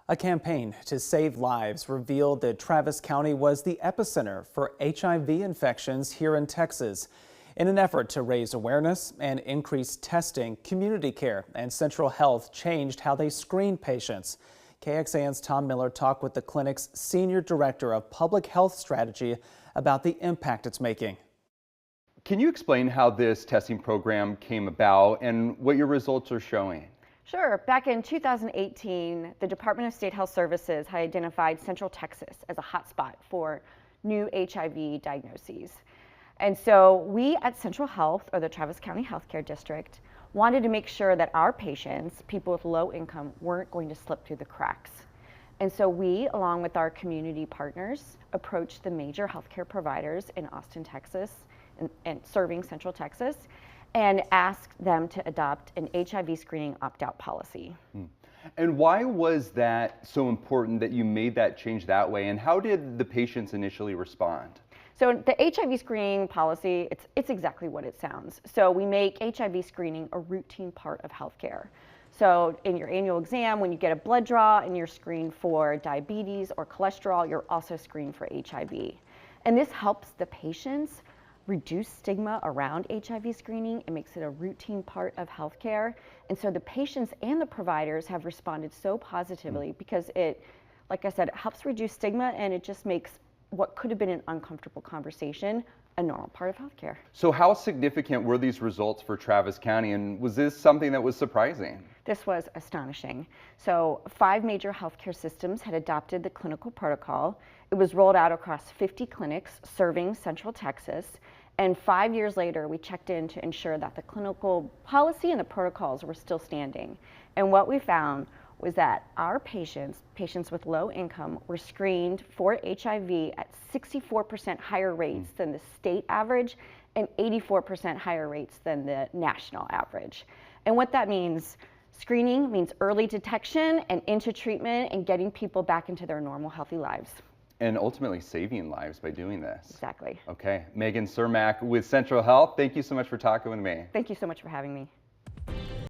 A campaign to save lives revealed that Travis County was the epicenter for HIV infections here in Texas. In an effort to raise awareness and increase testing, Community Care and Central Health changed how they screen patients. KXAN's Tom Miller talked with the clinic's Senior Director of Public Health Strategy about the impact it's making. Can you explain how this testing program came about and what your results are showing? Sure. Back in 2018, the Department of State Health Services had identified Central Texas as a hotspot for new HIV diagnoses. And so we at Central Health, or the Travis County Healthcare District, wanted to make sure that our patients, people with low income, weren't going to slip through the cracks. And so we, along with our community partners, approached the major healthcare providers in Austin, Texas, and serving Central Texas, and asked them to adopt an HIV screening opt-out policy. And why was that so important that you made that change that way? And how did the patients initially respond? So the HIV screening policy, it's exactly what it sounds. So we make HIV screening a routine part of healthcare. So in your annual exam, when you get a blood draw and you're screened for diabetes or cholesterol, you're also screened for HIV. And this helps the patients reduce stigma around HIV screening. It makes it a routine part of healthcare. And so the patients and the providers have responded so positively because it, like I said, it helps reduce stigma, and it just makes what could have been an uncomfortable conversation a normal part of healthcare. So how significant were these results for Travis County, and was this something that was surprising? This was astonishing. So 5 major healthcare systems had adopted the clinical protocol. It was rolled out across 50 clinics serving Central Texas. And 5 years later, we checked in to ensure that the clinical policy and the protocols were still standing. And what we found was that our patients with low income, were screened for HIV at 64% higher rates than the state average and 84% higher rates than the national average. And what that means, screening means early detection and into treatment and getting people back into their normal, healthy lives. And ultimately saving lives by doing this. Exactly. Okay, Megan Cermak with Central Health, thank you so much for talking with me. Thank you so much for having me.